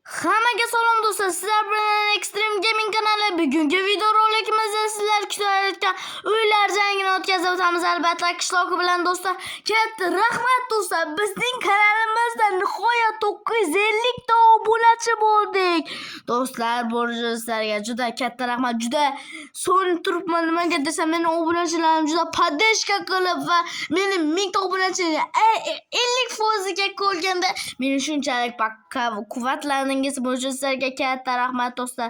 Hammaga salom do'stlar, sizlar bilan Extreme Gaming kanali. Bugungi video rolikimizda sizlar kutayotgan uylar jangini o'tkazib o'tamiz. Albatta qishloq bilan do'stlar. Katta rahmat do'stlar. Bizning kanalimizda nihoyat 950 ta obunachi bo'ldik. Do'stlar, sizlarga juda katta rahmat. Juda so'nib turibman. Nimaga desam, meni obunachilarim juda podeshka qilib va meni 1000 ta obunachiga 50% ga ko'rganda meni shunchalik quvvatlandingiz. Sizlarga katta rahmat do'stlar.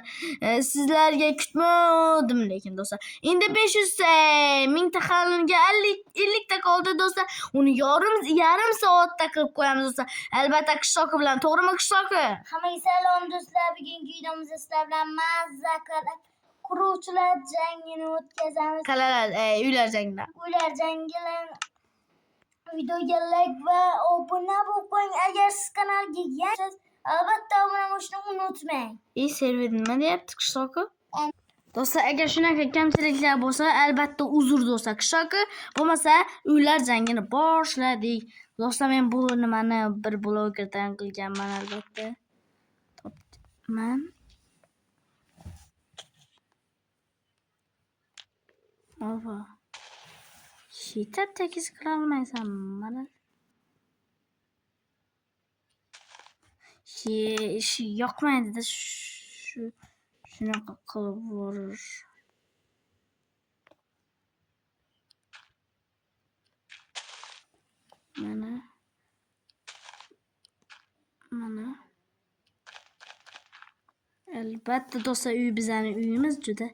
Sizlarga kutmadim lekin do'stlar. Endi 1000 ta xalinga 50 ta qoldi do'stlar. Uni yarim soatda qilib qo'yamiz do'stlar. Albatta qishloq bilan, to'g'rimi qishloq? Hammaga salom do'stlar. Bugungi videomizda sizlar bilan mazza qilib quruvchilar jangini o'tkazamiz. Qalalar, uylar jangida. Uylar jangidan videoga like va obuna bo'lib qo'ying. Agar siz kanalga yangisangiz, albatta obuna bo'lishni unutmang. Server nima deyapti qishloq? Do'stlar, agar shunaqa kamchiliklar bo'lsa, albatta uzr do'stlar. Qishloq bo'lmasa, uylar jangini boshladik. Do'stlar, men bu nimani bir blogerdan qilganman albatta. Topman. Ova. Shitap tekiz qila olmaysanmi? Mana. Yoqmaydi-da shunaqa qilib borish. Mana. Albatta do'stlar, bizning uyimiz juda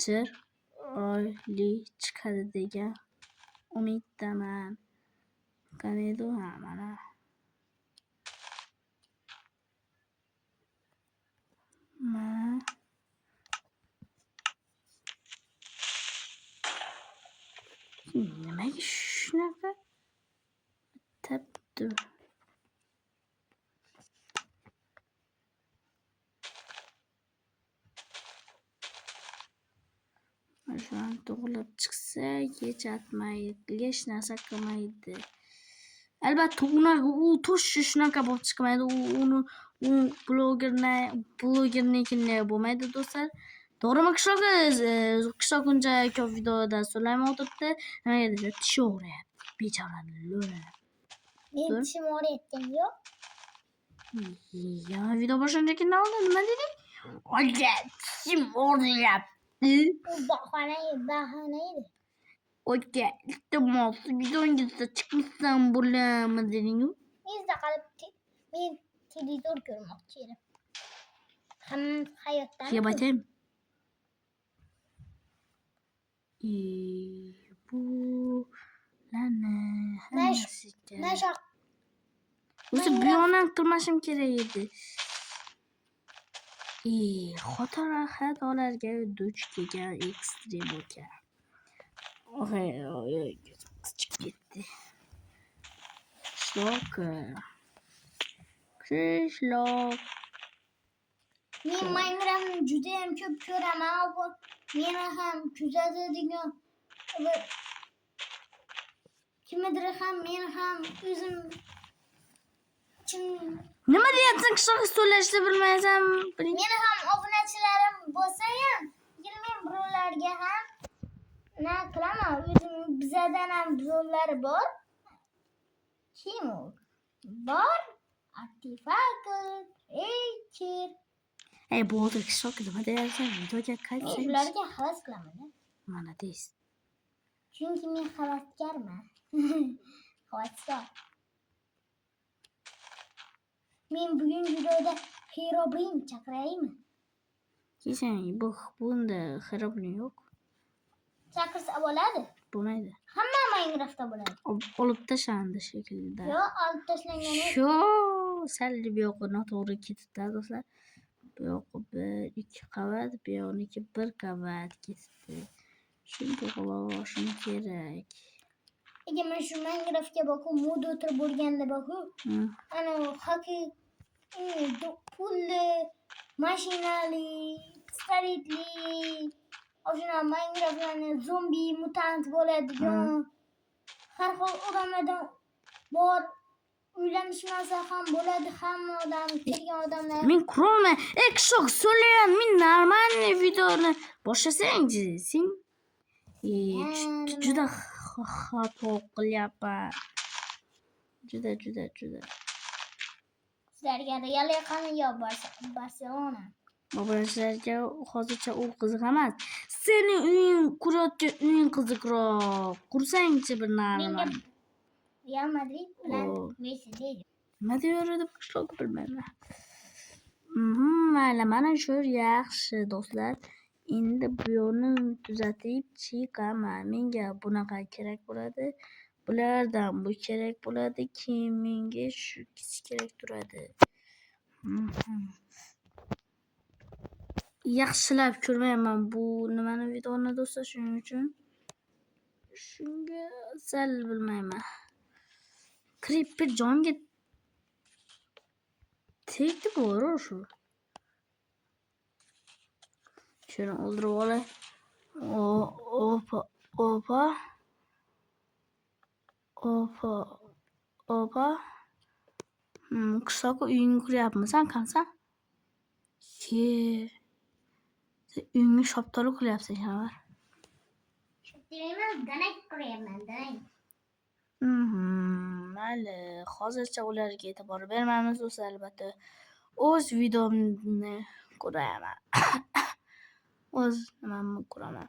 chiroyli chiqadi degan umiddaman. Qaniydi mana. Nimaga shunaqa tapdi? Shuni to'g'rilab chiqsa, yechatmaydi, hech narsa qilmaydi. Albatta, u tushi shunaqa bo'lib chiqmaydi. U blogernikini bo'lmaydi do'stlar. To'g'rimi qishloq? Qishloq uncha ko'p videoda so'zlamay o'tiribdi. Nimaga desa, tishi o'g'rayapti. Bechorani lo'lani. Men tishim o'rayotgan yo'q. Ya, video boshlangandan oldin nima dedik? Oja, tishim o'g'rayapti. Bahona edi. Oja, iltimos, videongizda chiqmasam bo'ladimi dedingu? Izda qolib men televizor ko'rmoqchi edim. Hayotdan. Yebatayım. Bu Nasha. O'zi bu yoqdan turmashim kerak edi. Xatolarga duch kelgan ekstrem ekan. Chiqib ketdi. Qishloq. Men Minecraftni juda ham ko'p ko'raman. Meni ham kuzatadigan kimdir ham men ham o'zim Nima deyapsan qishloq so'lashni bilmaysan? Meni ham obunachilarim bo'lsa ham, men birovlarga ham nima qilaman? O'zim bizadan ham birovlari bor. Kim u? Bor. Artifaktor, Echer. Bu odam qishloq nima deyapsan? Videoga qaytsan. Ularga havas qilaman. Mana deysiz. Chunki men havaskorman. Havaskor. Men bugungi videoda Herobrine chaqiraymi? Keyin bunda Herobrine yo'q. Chaqirsa bo'ladi. Bo'lmaydi. Hamma Minecraftda bo'ladi. Olib tashlandi shekilda. Yo'q, olib tashlangan emas. Shu sal bu yoqqa noto'g'ri ketibdi do'stlar. Bu yoqqa 1-2 qavat, bu yoqniki 1 qavat ketibdi. Shuni to'g'rilashim kerak. Ega men shu Minecraftga boqib, mod o'tirib bo'lganda boqib, ana haqiqiy pulli, mashinali, pistoletli, o'shana Minecraftlarni zombi, mutant bo'ladigan har xil odamlardan bor uylanishmasa ham bo'ladi. Hamma odam, kelgan odamlar. Men ko'rolmay. Qishloq so'layan, men normalniy videoni boshlasang-chi, sen juda xato qilyapman. Juda. Sizlarga Real yaqin yo Barselona? Bobolarsizlarga hozircha u qiziq emas. Sening uying qurayotgan uying qiziqroq. Qursang-chi bir narsa. Real Madrid bilan Messi deydi. Nima deyveradi qishloq bilmayman. Mayli, mana shu yaxshi do'stlar. Endi bu yo'lni tuzatib chiqaman. Menga bunaqa kerak bo'ladi. Bulardan bu kerak bo'ladi. Keyin menga shu kerak turadi. Yaxshilab ko'rmayman bu nimani videoni do'stlar, shuning uchun shunga sal bilmayman. Creeper jonga tegdi bo'ro shu. Shuni o'ldirib olay. Opa. Qishloq uyingni quryapmisan, qansan? Uyingni shoptoli qilyapsan, xabar. Shoptolimi danak qilyapman, danak. Mayli, hozircha ularga e'tibor bermaymiz do'stlar, albatta. O'z videomni ko'raman. O'z nimamni ko'raman.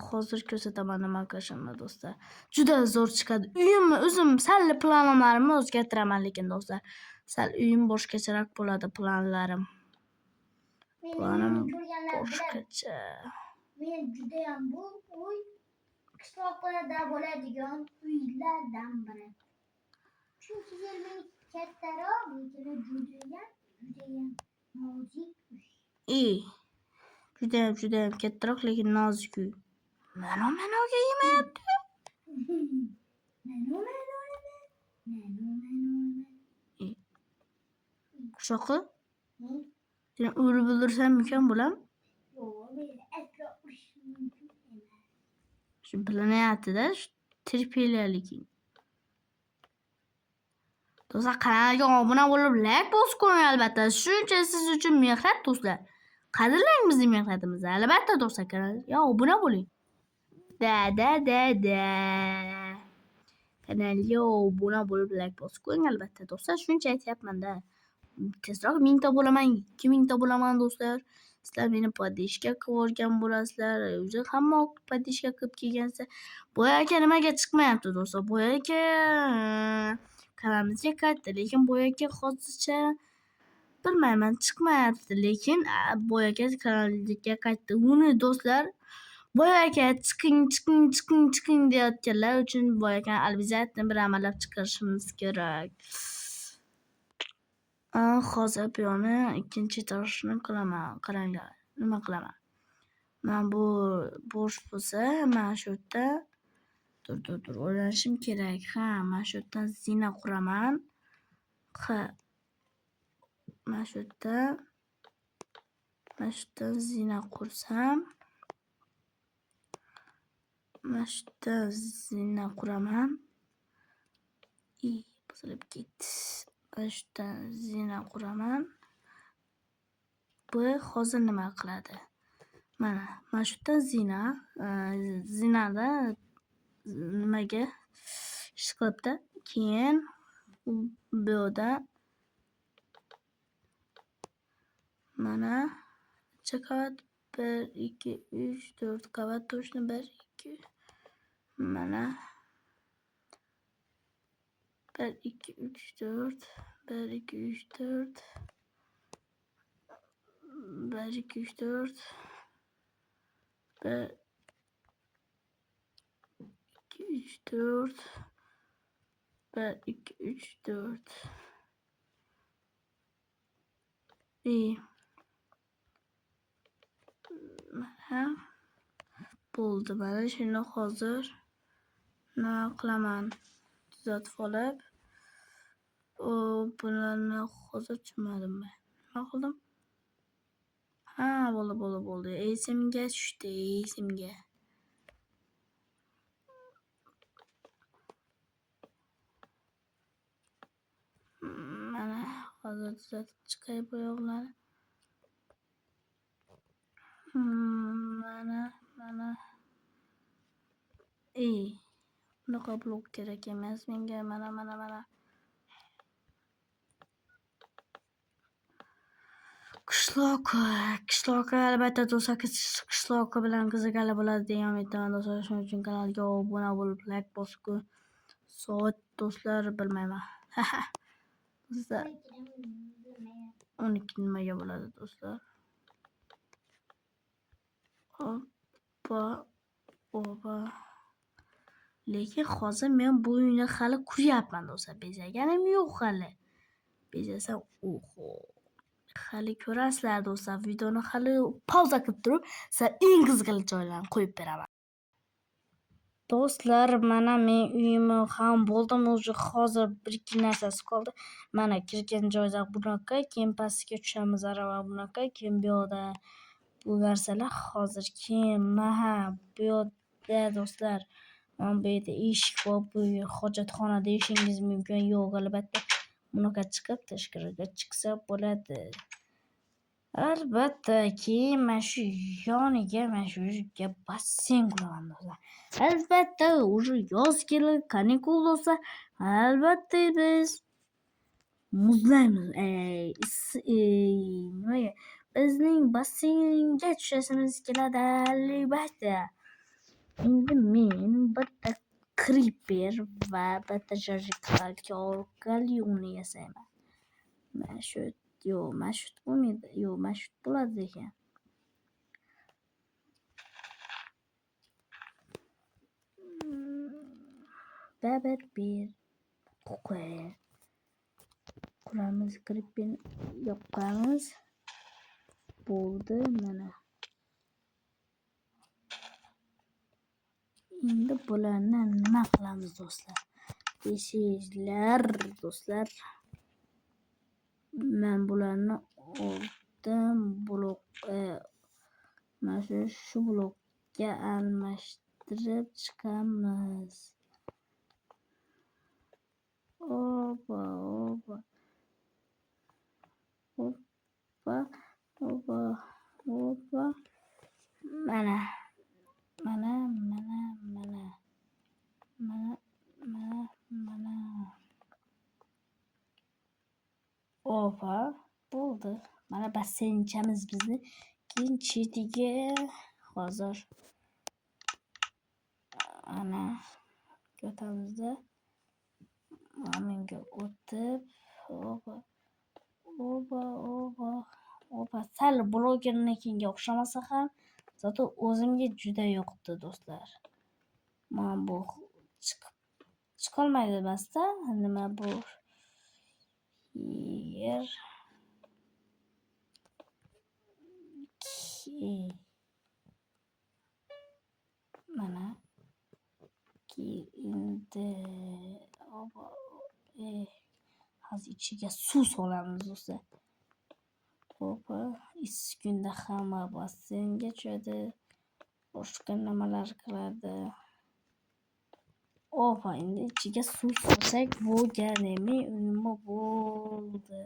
Hozir ko'rsataman nima qilishimni do'stlar. Juda zo'r chiqadi. Uyimni o'zim sal planlarimni o'zgartiraman, lekin do'stlar, sal uyim boshqacharoq bo'ladi planlarim. Planim boshqacha. Men juda ham bu uy qishloqlarda bo'ladigan uylardan biri. Chunki yerning kattaroq, lekin judayam nozik uy. Judayam kattaroq, lekin nozik uy. Manoga yemayapti. Qishloqi? Sen o'rib o'ldirsam mumkin bo'lam? Shu bilmayapti-da, terpiylarliging. Do'stlar, kanalga obuna bo'lib, like bosib qo'ying albatta. Shuncha siz uchun mehnat do'stlar. Qadrlang bizning mehnatimizni. Albatta do'stlar, kanalga obuna bo'ling. Kanalga obuna bo'lib, like bosib qo'ying albatta do'stlar. Shuncha aytyapman-da. Tezroq 1000 ta bo'laman, 2000 ta bo'laman do'stlar. Sizlar meni podishka qilib o'rgan bo'lasizlar. O'zi hamma podishka qilib kelgansa, boyaka nimaga chiqmayapti do'stlar? Boyaka kanalimizga qaytdi, lekin boyaka hozircha bilmayman, chiqmayapti, lekin boyaka kanaliga qaytdi. Uni do'stlar, boyaka chiqing deyotganlar uchun boyaka albatta bir amallab chiqarishimiz kerak. Hozir bu yo'lni ikkinchi etajni qilaman. Qaranglar, nima qilaman? Men bu bo'sh bo'lsa, mana shu yerda tur o'ylashim kerak. Mana shu yerdan zina quraman. Mana shu yerdan zina qursam, mana shu yerdan zina quraman. Buzilib ketdi. Mana shu yerdan zina quraman. Bu hozir nima qiladi? Mana shu yerdan zinada nimaga ish qilibdi. Keyin bu yerda mana necha qavat? 1 2 3 4 qavat to'shni 1 2 mana 1 2 3 4 1 2 3 4 1 2 3 4 1 2 3 4 1 2 3 4 mana bo'ldi. Mana shuni hozir nima qilaman? Tuzatib olib, bularni hozir tushunmadim men. Nima qildim? Bo'ldi. Esimga tushdi, esimga. Bola tuzatib chiqay boyoqlarni. Mana. Bunaqa blok kerak emas menga. Mana. Qishloq albatta do'stlar, qishloq bilan qiziqarli bo'ladi degan umiddaman do'stlar. Shuning uchun kanalga obuna bo'lib, like bosib qo'ying. Soat do'stlar bilmayman. Do'stlar 12 nimaga bo'ladi do'stlar? Opa. Lekin hozir men bu uyni hali kuryapman do'stlar. Bezaganim yo'q hali. Bezasam, hali ko'rasizlar do'stlar. Videoni hali pauza qilib turib, sizlar eng qiziqarli joylarni qo'yib beraman. Do'stlar, mana men uyimni ham bo'ldim, o'zi hozir bir-ikki narsasi qoldi. Mana kirgan joyda bunaqa, keyin pastga tushamiz, arava bunaqa, keyin bu yoqda bu narsalar hozir keyin bu yoqda do'stlar, mana bu yerda eshik bor, bu hojatxona deyishingiz mumkin. Yo'q, albatta bunaqa chiqib tashqariga chiqsa bo'ladi. Albatta keyin mana shu yoniga mana shu yerga basseyn quraman do'stlar. Albatta уже yoz kelib, kanikul bo'lsa, albatta biz muzlaymiz. Nimaga? Bizning basseynga tushasimiz keladi albatta. Endi men bitta kriper va bitta jarlikali yasayman. Mana shu mashhur bo'lmaydi. Mashhur bo'ladi ekan. Bir quramiz, kripen yoqamiz. Bo'ldi mana. Endi bularni nima qilamiz do'stlar? Deysizlar do'stlar. Men bularni oldim mana shu blokka almashtirib chiqamiz. Opa. Mana. Opa, bo'ldi. Mana basseynchamiz bizni. Keyin chetiga hozir ana o'tamizda. Menga o'tib, opa. Sal blogernikiga o'xshamasa ham, zato o'zimga juda yoqdi do'stlar. Mana bu chiqolmaydi emasda, nima bu yer. Mana endi hozir ichiga suv solamiz do'stlar. Opa, iskunda hamma basseynga tushadi. Boshqa nimalar qiladi? Opa, endi ichiga suv solsak bo'lganimi, uyimi bo'ldi.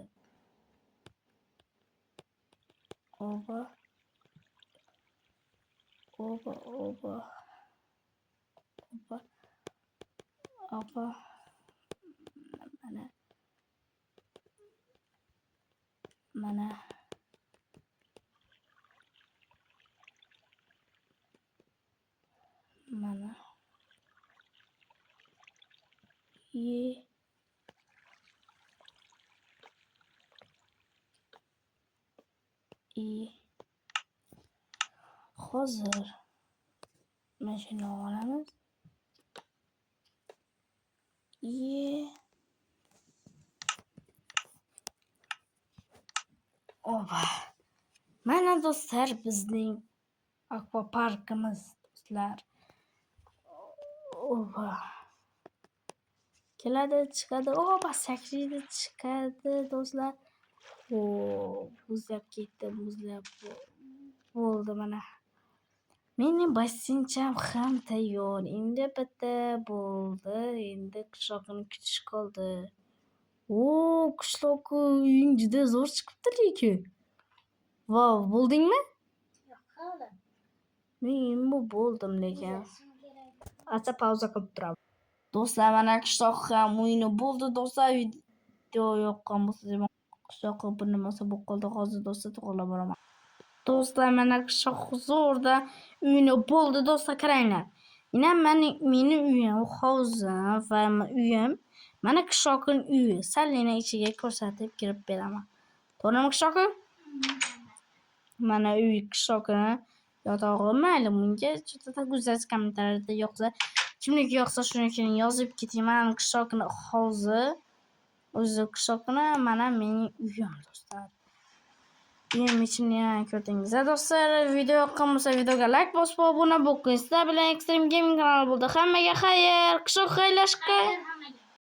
Opa. Mana. Hozir mashina olamiz. Opa. Mana do'stlar bizning akvaparkimiz do'stlar. Opa. Keladi, chiqadi. Opa, sakraydi, chiqadi do'stlar. Muzlab ketdi, bo'ldi mana. Mening basseyncham ham tayyor. Endi bitta bo'ldi. Endi qishloqni kutish qoldi. Oo, qishloq uying juda zo'r chiqibdi lekin. Vau, bo'ldingmi? Yo'q, hali. Men bo'ldim lekin. Uzatishim kerak. Acha pauza qilib turaman. Do'stlar, mana qishloq ham o'yini bo'ldi do'stlar. Video yoqqan bo'lsa, qishloq bir nimasi bo'lib qoldi. Hozir do'stlar to'g'rilab boraman. Do'stlar, mana qishloq huzurda uyini bo'ldi do'stlar, qaranglar. Meni uyim, hovuzim va uyim. Mana qishloqning uyi. Salini ichiga ko'rsatib kirib beraman. To'g'rimi qishloqim? Mana uy qishloqning yotog'i. Mayli, bunga juda go'zal kommentariyada yoqsa, kimniki yoqsa shunikini yozib keting. Mana qishloqning hovuzi. O'zi qishloqning mana mening uyim do'stlar. Uyim ichini ko'rdingiz. Do'stlar, video yoqqan bo'lsa videoga like bosib obuna bo'ling. Sizlar bilan Extreme Gaming kanali bo'ldi. Hammaga xayr, qishloq xayrlashqa.